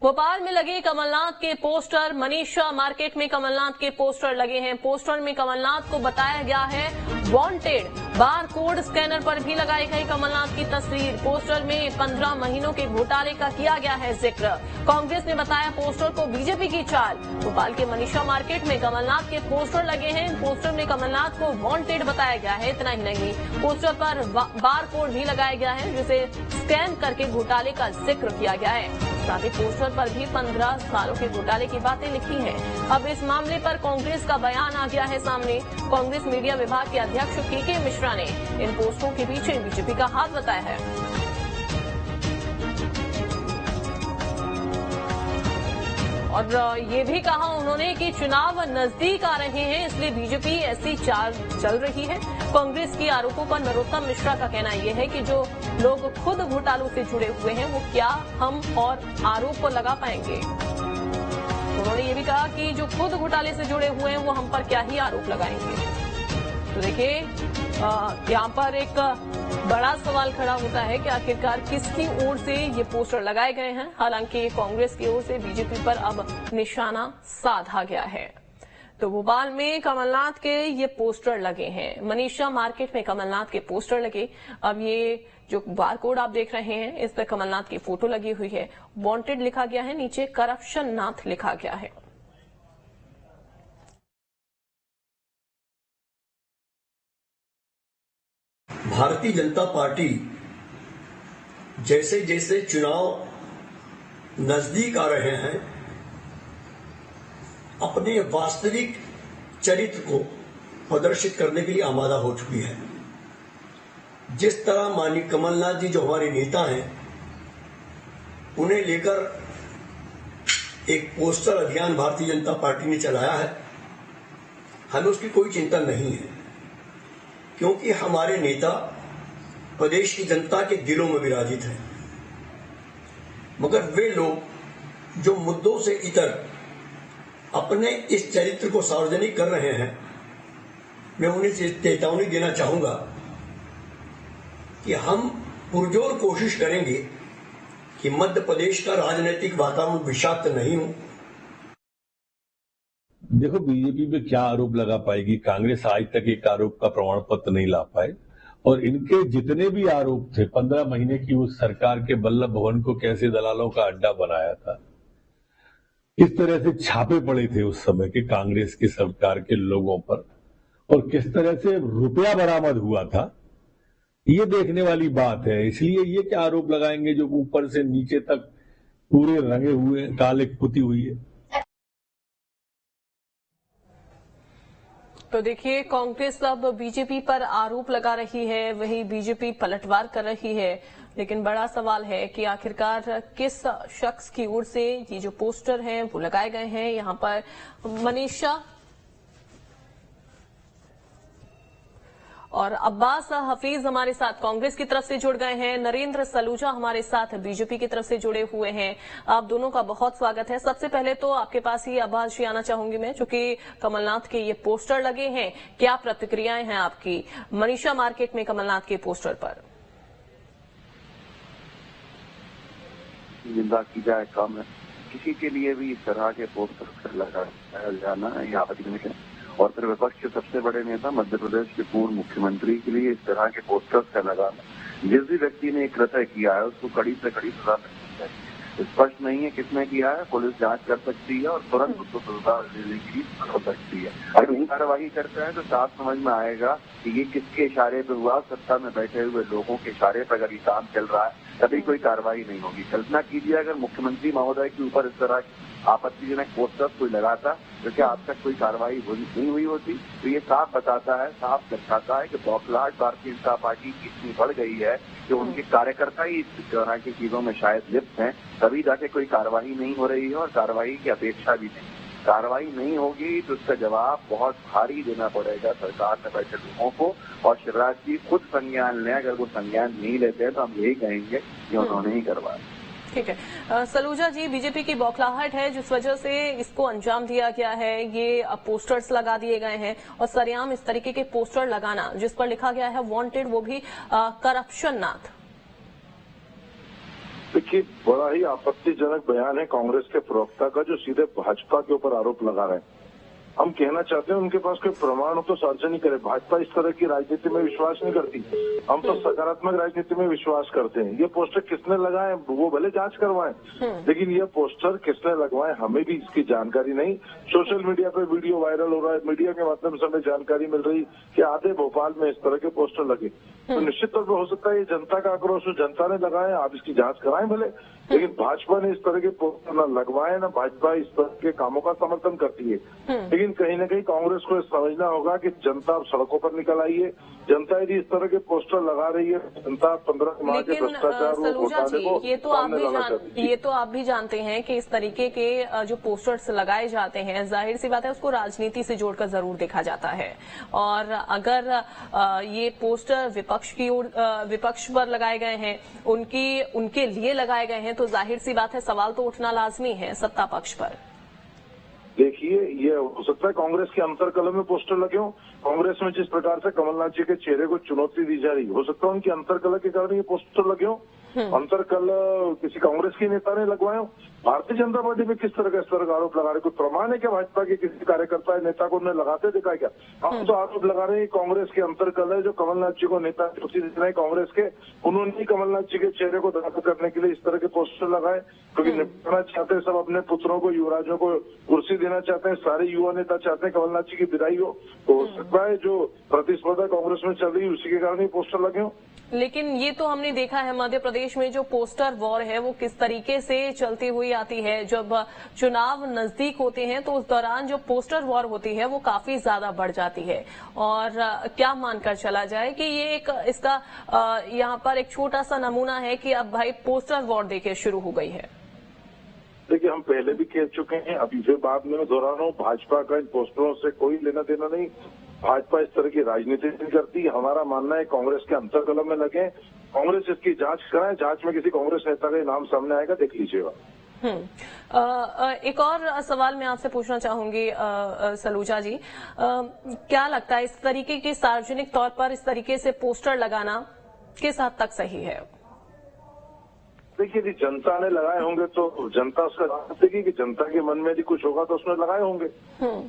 भोपाल में लगे कमलनाथ के पोस्टर, मनीषा मार्केट में कमलनाथ के पोस्टर लगे हैं। पोस्टर में कमलनाथ को बताया गया है वांटेड। बार कोड स्कैनर पर भी लगाई गई कमलनाथ की तस्वीर। पोस्टर में 15 महीनों के घोटाले का किया गया है जिक्र। कांग्रेस ने बताया पोस्टर को बीजेपी की चाल। भोपाल के मनीषा मार्केट में कमलनाथ के पोस्टर लगे हैं। पोस्टर में कमलनाथ को वांटेड बताया गया है। इतना ही नहीं, पोस्टर पर बार कोड भी लगाया गया है जिसे स्कैन करके घोटाले का जिक्र किया गया है। साथ ही पोस्टर पर भी 15 सालों के घोटाले की बातें लिखी हैं। अब इस मामले पर कांग्रेस का बयान आ गया है सामने। कांग्रेस मीडिया विभाग के अध्यक्ष के मिश्रा ने इन पोस्टरों के पीछे बीजेपी का हाथ बताया है। और ये भी कहा उन्होंने कि चुनाव नजदीक आ रहे हैं, इसलिए बीजेपी ऐसी चाल चल रही है। कांग्रेस की आरोपों पर नरोत्तम मिश्रा का कहना यह है कि जो लोग खुद घोटालों से जुड़े हुए हैं वो क्या हम और आरोप लगा पाएंगे। उन्होंने ये भी कहा कि जो खुद घोटाले से जुड़े हुए हैं वो हम पर क्या ही आरोप लगाएंगे। तो देखिए, यहाँ पर एक बड़ा सवाल खड़ा होता है कि आखिरकार किसकी ओर से ये पोस्टर लगाए गए हैं। हालांकि कांग्रेस की ओर से बीजेपी पर अब निशाना साधा गया है। तो भोपाल में कमलनाथ के ये पोस्टर लगे हैं। मनीषा मार्केट में कमलनाथ के पोस्टर लगे। अब ये जो बारकोड आप देख रहे हैं इस पर कमलनाथ की फोटो लगी हुई है। वांटेड लिखा गया है, नीचे करप्शन नाथ लिखा गया है। भारतीय जनता पार्टी जैसे जैसे चुनाव नजदीक आ रहे हैं अपने वास्तविक चरित्र को प्रदर्शित करने के लिए आमादा हो चुकी है। जिस तरह माननीय कमलनाथ जी जो हमारे नेता हैं उन्हें लेकर एक पोस्टर अभियान भारतीय जनता पार्टी ने चलाया है, हमें उसकी कोई चिंता नहीं है, क्योंकि हमारे नेता प्रदेश की जनता के दिलों में विराजित हैं। मगर वे लोग जो मुद्दों से इतर अपने इस चरित्र को सार्वजनिक कर रहे हैं, मैं उन्हें चेतावनी देना चाहूंगा कि हम पुरजोर कोशिश करेंगे कि मध्य प्रदेश का राजनीतिक वातावरण विषाक्त नहीं हो। देखो, बीजेपी पे क्या आरोप लगा पाएगी? कांग्रेस आज तक एक आरोप का प्रमाण पत्र नहीं ला पाए और इनके जितने भी आरोप थे, 15 महीने की उस सरकार के वल्लभ भवन को कैसे दलालों का अड्डा बनाया था, किस तरह से छापे पड़े थे उस समय के कांग्रेस की सरकार के लोगों पर और किस तरह से रुपया बरामद हुआ था, ये देखने वाली बात है। इसलिए ये क्या आरोप लगाएंगे जो ऊपर से नीचे तक पूरे रंगे हुए काले पुती हुई है। तो देखिए, कांग्रेस अब बीजेपी पर आरोप लगा रही है, वही बीजेपी पलटवार कर रही है। लेकिन बड़ा सवाल है कि आखिरकार किस शख्स की ओर से ये जो पोस्टर हैं वो लगाए गए हैं। यहाँ पर मनीषा और अब्बास हफीज हमारे साथ कांग्रेस की तरफ से जुड़ गए हैं। नरेंद्र सलूजा हमारे साथ बीजेपी की तरफ से जुड़े हुए हैं। आप दोनों का बहुत स्वागत है। सबसे पहले तो आपके पास ही अब्बास जी आना चाहूंगी मैं, क्योंकि कमलनाथ के ये पोस्टर लगे हैं, क्या प्रतिक्रियाएं हैं आपकी मनीषा मार्केट में कमलनाथ के पोस्टर पर? निंदा की जाए कम है, किसी के लिए भी इस तरह के पोस्टर लगाया जाना या है। और फिर विपक्ष के सबसे बड़े नेता मध्य प्रदेश के पूर्व मुख्यमंत्री के लिए इस तरह के पोस्टर्स का लगाना, जिस भी व्यक्ति ने एक कृत्य किया है उसको कड़ी से कड़ी सजा मिलनी चाहिए। स्पष्ट नहीं है किसने किया है, पुलिस जांच कर सकती है और तुरंत उसको सजा देने की हो सकती है। अगर नहीं कार्रवाई करता है तो साफ समझ में आएगा कि ये किसके इशारे पे हुआ। सत्ता में बैठे हुए लोगों के इशारे पर अगर ये काम चल रहा है तभी कोई कार्रवाई नहीं होगी। कल्पना कीजिए अगर मुख्यमंत्री महोदय के ऊपर इस तरह आपत्तिजनक पोस्टर कोई लगाता तो क्या आज तक कोई कार्रवाई नहीं हुई होती। तो ये साफ बताता है, साफ दर्शाता है कि बौखलाहट भारतीय जनता पार्टी की इतनी बढ़ गई है कि उनके कार्यकर्ता ही इस तरह की चीजों में शायद लिप्त हैं, तभी जाके कोई कार्रवाई नहीं हो रही है और कार्रवाई की अपेक्षा भी नहीं। कार्रवाई नहीं होगी तो उसका जवाब बहुत भारी देना पड़ेगा सरकार में बैठे लोगों को। और शिवराज जी खुद संज्ञान लें, अगर वो संज्ञान नहीं लेते हैं तो हम यही कहेंगे कि उन्होंने ही करवाया। ठीक है सलूजा जी, बीजेपी की बौखलाहट है जिस वजह से इसको अंजाम दिया गया है। ये पोस्टर्स लगा दिए गए हैं और सरेआम इस तरीके के पोस्टर लगाना जिस पर लिखा गया है वांटेड, वो भी करप्शन नाथ। देखिए, बड़ा ही आपत्तिजनक बयान है कांग्रेस के प्रवक्ता का, जो सीधे भाजपा के ऊपर आरोप लगा रहे हैं। हम कहना चाहते हैं उनके पास कोई प्रमाण हो तो सार्वजनिक करे। भाजपा इस तरह की राजनीति में विश्वास नहीं करती, हम तो सकारात्मक राजनीति में विश्वास करते हैं। ये पोस्टर किसने लगाए वो भले जांच करवाएं, लेकिन ये पोस्टर किसने लगवाए हमें भी इसकी जानकारी नहीं। सोशल मीडिया पे वीडियो वायरल हो रहा है, मीडिया के माध्यम से हमें जानकारी मिल रही कि आधे भोपाल में इस तरह के पोस्टर लगे। तो निश्चित तौर पर हो सकता है ये जनता का आक्रोश हो, जनता ने लगाए, आप इसकी जांच कराएं भले, लेकिन भाजपा ने इस तरह के पोस्टर न लगवाए, न भाजपा इस तरह के कामों का समर्थन करती है। लेकिन कहीं न कहीं कांग्रेस को समझना होगा कि जनता अब सड़कों पर निकल आई है। जनता यदि इस तरह के पोस्टर लगा रही है, जनता 15 माह के भ्रष्टाचार को ये तो आप भी जानते हैं कि इस तरीके के जो पोस्टर्स लगाए जाते हैं, जाहिर सी बात है उसको राजनीति से जोड़कर जरूर देखा जाता है। और अगर ये पोस्टर विपक्ष पर लगाए गए हैं, उनके लिए लगाए गए हैं, तो जाहिर सी बात है सवाल तो उठना लाजमी है सत्ता पक्ष पर। देखिए, ये हो सकता है कांग्रेस के अंतरकलह में पोस्टर लगे हों। कांग्रेस में जिस प्रकार से कमलनाथ जी के चेहरे को चुनौती दी जा रही, हो सकता है उनकी अंतरकलह के कारण ये पोस्टर लगे हों। अंतरकलह किसी कांग्रेस के नेता ने लगवाए हो। भारतीय जनता पार्टी में किस तरह का आरोप लगा रहे, कोई प्रमाण है क्या भाजपा के किसी कार्यकर्ता या नेता को उन्हें लगाते देखा है क्या? हम तो आरोप लगा रहे हैं कांग्रेस के अंतरकलह, जो कमलनाथ जी को नेता कांग्रेस के, उन्होंने ही कमलनाथ जी के चेहरे को दाखिल करने के लिए इस तरह के पोस्टर लगाए, क्योंकि निपटाना चाहते हैं सब अपने पुत्रों को, युवराजों को कुर्सी देना चाहते हैं। सारे युवा नेता चाहते हैं कमलनाथ जी की विदाई हो। तो हो सकता है जो प्रतिस्पर्धा कांग्रेस में चल रही है उसी के कारण ही पोस्टर लगे हो। लेकिन ये तो हमने देखा है मध्य प्रदेश में जो पोस्टर वॉर है वो किस तरीके से चलती हुई आती है। जब चुनाव नजदीक होते हैं तो उस दौरान जो पोस्टर वॉर होती है वो काफी ज्यादा बढ़ जाती है। और क्या मानकर चला जाए कि ये इसका यहाँ पर एक छोटा सा नमूना है कि अब भाई पोस्टर वॉर देखिए शुरू हो गई है। देखिए, हम पहले भी कह चुके हैं, अभी फिर बाद में दोहरा रहा हूँ, भाजपा का इन पोस्टरों से कोई लेना देना नहीं। भाजपा इस तरह की राजनीति नहीं करती। हमारा मानना है कांग्रेस के अंतरकलह में लगे, कांग्रेस इसकी जांच कराए, जांच में किसी कांग्रेस नेता का नाम सामने आएगा, देख लीजिएगा। एक और सवाल मैं आपसे पूछना चाहूंगी सलूजा जी, क्या लगता है इस तरीके की सार्वजनिक तौर पर इस तरीके से पोस्टर लगाना किस हद तक सही है? देखिए, यदि जनता ने लगाए होंगे तो जनता उसका जवाब देगी कि जनता के मन में यदि कुछ होगा तो उसने लगाए होंगे।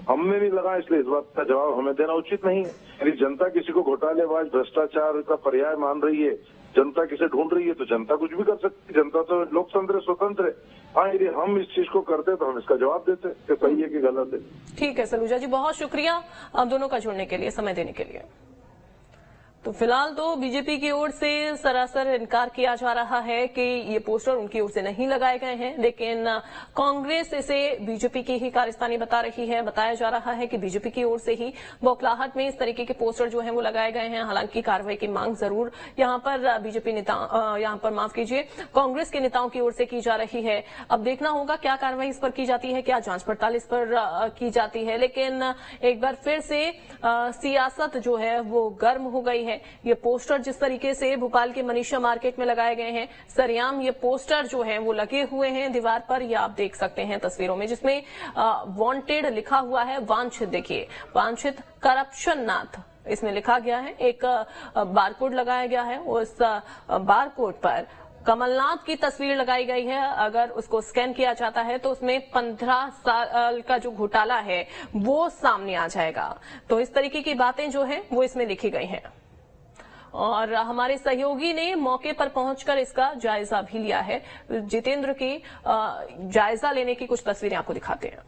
हमने नहीं लगाया, इसलिए इस बात का जवाब हमें देना उचित नहीं है। यदि जनता किसी को घोटालेबाज, भ्रष्टाचार का पर्याय मान रही है, जनता किसे ढूंढ रही है, तो जनता कुछ भी कर सकती है। जनता तो लोकतंत्र स्वतंत्र है। हाँ, यदि हम इस चीज को करते तो हम इसका जवाब देते कि सही है कि गलत है। ठीक है सलूजा जी, बहुत शुक्रिया आप दोनों का जुड़ने के लिए, समय देने के लिए। तो फिलहाल तो बीजेपी की ओर से सरासर इनकार किया जा रहा है कि ये पोस्टर उनकी ओर से नहीं लगाए गए हैं, लेकिन कांग्रेस इसे बीजेपी की ही कारस्तानी बता रही है। बताया जा रहा है कि बीजेपी की ओर से ही बौखलाहट में इस तरीके के पोस्टर जो हैं वो लगाए गए हैं। हालांकि कार्रवाई की मांग जरूर यहां पर बीजेपी नेता माफ कीजिए, कांग्रेस के नेताओं की ओर से की जा रही है। अब देखना होगा क्या कार्रवाई इस पर की जाती है, क्या जांच पड़ताल इस पर की जाती है। लेकिन एक बार फिर से सियासत जो है वो गर्म हो गई है। ये पोस्टर जिस तरीके से भोपाल के मनीषा मार्केट में लगाए गए हैं, सरेआम ये पोस्टर जो हैं वो लगे हुए हैं दीवार पर, ये आप देख सकते हैं तस्वीरों में, जिसमें वांटेड लिखा हुआ है, वांछित। देखिए, वांछित करप्शन नाथ इसमें लिखा गया है। एक बारकोड लगाया गया है, उस बारकोड पर कमलनाथ की तस्वीर लगाई गई है। अगर उसको स्कैन किया जाता है तो उसमें 15 साल का जो घोटाला है वो सामने आ जाएगा। तो इस तरीके की बातें जो है वो इसमें लिखी गई हैं। और हमारे सहयोगी ने मौके पर पहुंचकर इसका जायजा भी लिया है। जितेंद्र की जायजा लेने की कुछ तस्वीरें आपको दिखाते हैं।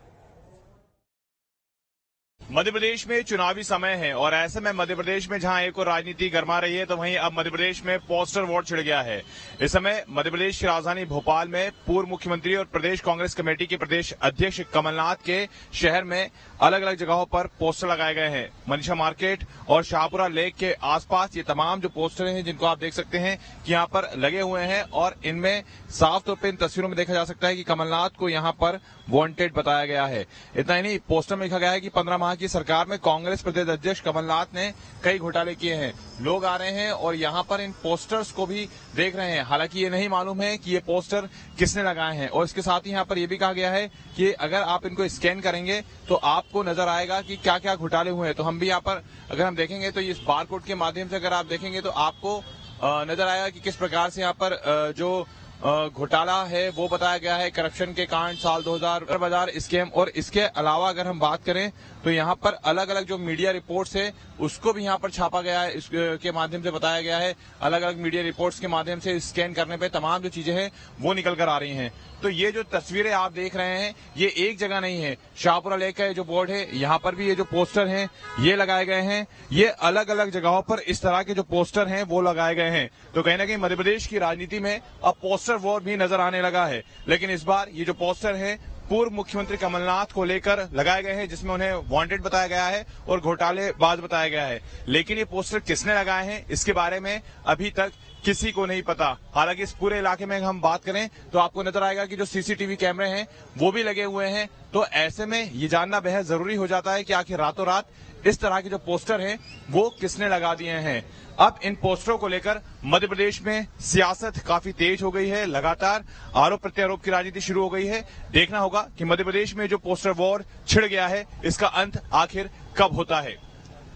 मध्य प्रदेश में चुनावी समय है और ऐसे में मध्य प्रदेश में जहां एक और राजनीति गरमा रही है, तो वहीं अब मध्य प्रदेश में पोस्टर वॉर छिड़ गया है। इस समय मध्य प्रदेश की राजधानी भोपाल में पूर्व मुख्यमंत्री और प्रदेश कांग्रेस कमेटी के प्रदेश अध्यक्ष कमलनाथ के शहर में अलग अलग जगहों पर पोस्टर लगाए गए हैं। मनीषा मार्केट और शाहपुरा लेक के आसपास ये तमाम जो पोस्टर हैं, जिनको आप देख सकते हैं कि यहाँ पर लगे हुए हैं, और इनमें साफ तौर पर इन तस्वीरों में देखा जा सकता है कि कमलनाथ को यहाँ पर वांटेड बताया गया है। इतना ही नहीं, पोस्टर में लिखा गया है कि 15 माह की सरकार में कांग्रेस प्रदेश अध्यक्ष कमलनाथ ने कई घोटाले किए हैं। लोग आ रहे हैं और यहाँ पर इन पोस्टर्स को भी देख रहे हैं। हालांकि ये नहीं मालूम है कि ये पोस्टर किसने लगाए हैं। और इसके साथ ही यहाँ पर यह भी कहा गया है कि अगर आप इनको स्कैन करेंगे तो आपको नजर आएगा कि क्या क्या घोटाले हुए हैं। तो हम भी यहाँ पर अगर हम देखेंगे तो इस बारकोड के माध्यम से अगर आप देखेंगे तो आपको नजर आएगा कि किस प्रकार से यहाँ पर जो घोटाला है वो बताया गया है, करप्शन के कांड, साल 2000 बाजार स्कैम। और इसके अलावा अगर हम बात करें तो यहाँ पर अलग अलग जो मीडिया रिपोर्ट्स है उसको भी यहाँ पर छापा गया है, इसके माध्यम से बताया गया है। अलग अलग मीडिया रिपोर्ट्स के माध्यम से स्कैन करने पे तमाम जो चीजें हैं वो निकल कर आ रही हैं। तो ये जो तस्वीरें आप देख रहे हैं ये एक जगह नहीं है, शाहपुरा लेक का जो बोर्ड है यहाँ पर भी ये जो पोस्टर हैं ये लगाए गए हैं। ये अलग अलग जगहों पर इस तरह के जो पोस्टर हैं वो लगाए गए हैं। तो कहीं ना कहीं मध्य प्रदेश की राजनीति में अब पोस्टर वॉर भी नजर आने लगा है। लेकिन इस बार ये जो पोस्टर है पूर्व मुख्यमंत्री कमलनाथ को लेकर लगाए गए हैं, जिसमें उन्हें वांटेड बताया गया है और घोटालेबाज बताया गया है। लेकिन ये पोस्टर किसने लगाए हैं इसके बारे में अभी तक किसी को नहीं पता। हालांकि इस पूरे इलाके में हम बात करें तो आपको नजर आएगा कि जो सीसीटीवी कैमरे हैं वो भी लगे हुए हैं। तो ऐसे में ये जानना बेहद जरूरी हो जाता है कि आखिर रातों रात इस तरह के जो पोस्टर हैं वो किसने लगा दिए हैं। अब इन पोस्टरों को लेकर मध्य प्रदेश में सियासत काफी तेज हो गई है, लगातार आरोप प्रत्यारोप की राजनीति शुरू हो गई है। देखना होगा कि मध्य प्रदेश में जो पोस्टर वॉर छिड़ गया है इसका अंत आखिर कब होता है।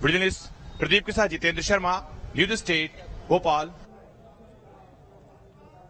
वीडियो जर्नलिस्ट प्रदीप के साथ जितेंद्र शर्मा, न्यूज स्टेट, भोपाल।